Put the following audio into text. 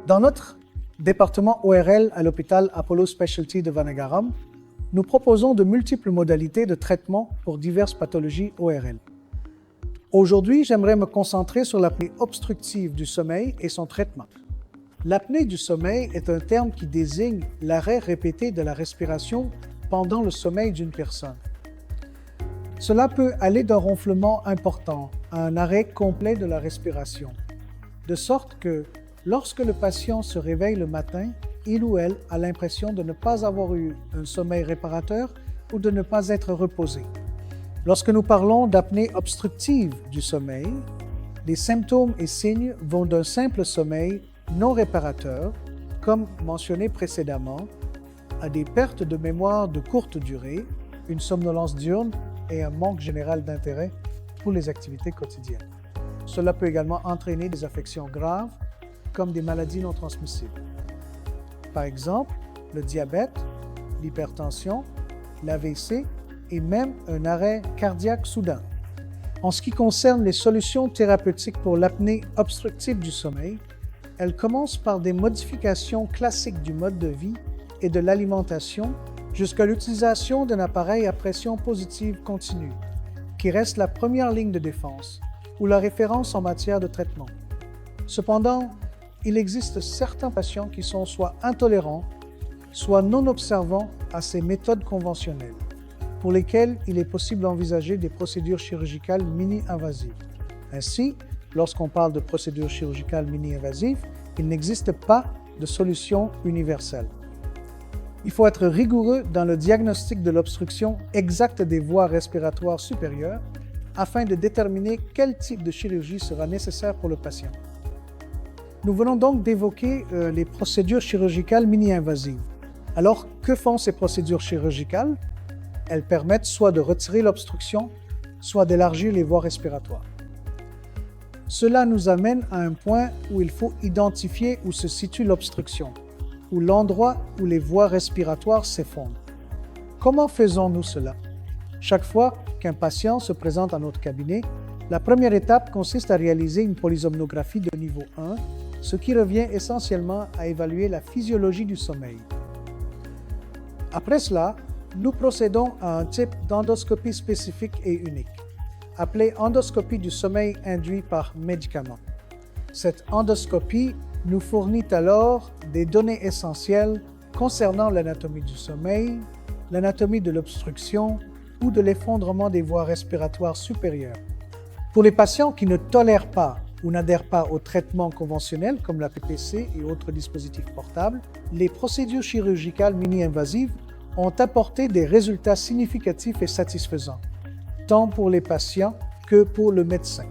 Dans notre département ORL à l'hôpital Apollo Specialty de Vanagaram, nous proposons de multiples modalités de traitement pour diverses pathologies ORL. Aujourd'hui, j'aimerais me concentrer sur l'apnée obstructive du sommeil et son traitement. L'apnée du sommeil est un terme qui désigne l'arrêt répété de la respiration pendant le sommeil d'une personne. Cela peut aller d'un ronflement important à un arrêt complet de la respiration, de sorte que lorsque le patient se réveille le matin, il ou elle a l'impression de ne pas avoir eu un sommeil réparateur ou de ne pas être reposé. Lorsque nous parlons d'apnée obstructive du sommeil, les symptômes et signes vont d'un simple sommeil non réparateur, comme mentionné précédemment, à des pertes de mémoire de courte durée, une somnolence diurne et un manque général d'intérêt pour les activités quotidiennes. Cela peut également entraîner des affections graves, comme des maladies non transmissibles. Par exemple, le diabète, l'hypertension, l'AVC et même un arrêt cardiaque soudain. En ce qui concerne les solutions thérapeutiques pour l'apnée obstructive du sommeil, elles commencent par des modifications classiques du mode de vie et de l'alimentation jusqu'à l'utilisation d'un appareil à pression positive continue, qui reste la première ligne de défense ou la référence en matière de traitement. Cependant, il existe certains patients qui sont soit intolérants, soit non observants à ces méthodes conventionnelles, pour lesquelles il est possible d'envisager des procédures chirurgicales mini-invasives. Ainsi, lorsqu'on parle de procédures chirurgicales mini-invasives, il n'existe pas de solution universelle. Il faut être rigoureux dans le diagnostic de l'obstruction exacte des voies respiratoires supérieures afin de déterminer quel type de chirurgie sera nécessaire pour le patient. Nous venons donc d'évoquer les procédures chirurgicales mini-invasives. Alors, que font ces procédures chirurgicales? Elles permettent soit de retirer l'obstruction, soit d'élargir les voies respiratoires. Cela nous amène à un point où il faut identifier où se situe l'obstruction, ou l'endroit où les voies respiratoires s'effondrent. Comment faisons-nous cela? Chaque fois qu'un patient se présente à notre cabinet, la première étape consiste à réaliser une polysomnographie de niveau 1, ce qui revient essentiellement à évaluer la physiologie du sommeil. Après cela, nous procédons à un type d'endoscopie spécifique et unique, appelée endoscopie du sommeil induit par médicament. Cette endoscopie nous fournit alors des données essentielles concernant l'anatomie du sommeil, l'anatomie de l'obstruction ou de l'effondrement des voies respiratoires supérieures. Pour les patients qui ne tolèrent pas ou n'adhèrent pas aux traitements conventionnels comme la PPC et autres dispositifs portables, les procédures chirurgicales mini-invasives ont apporté des résultats significatifs et satisfaisants, tant pour les patients que pour le médecin.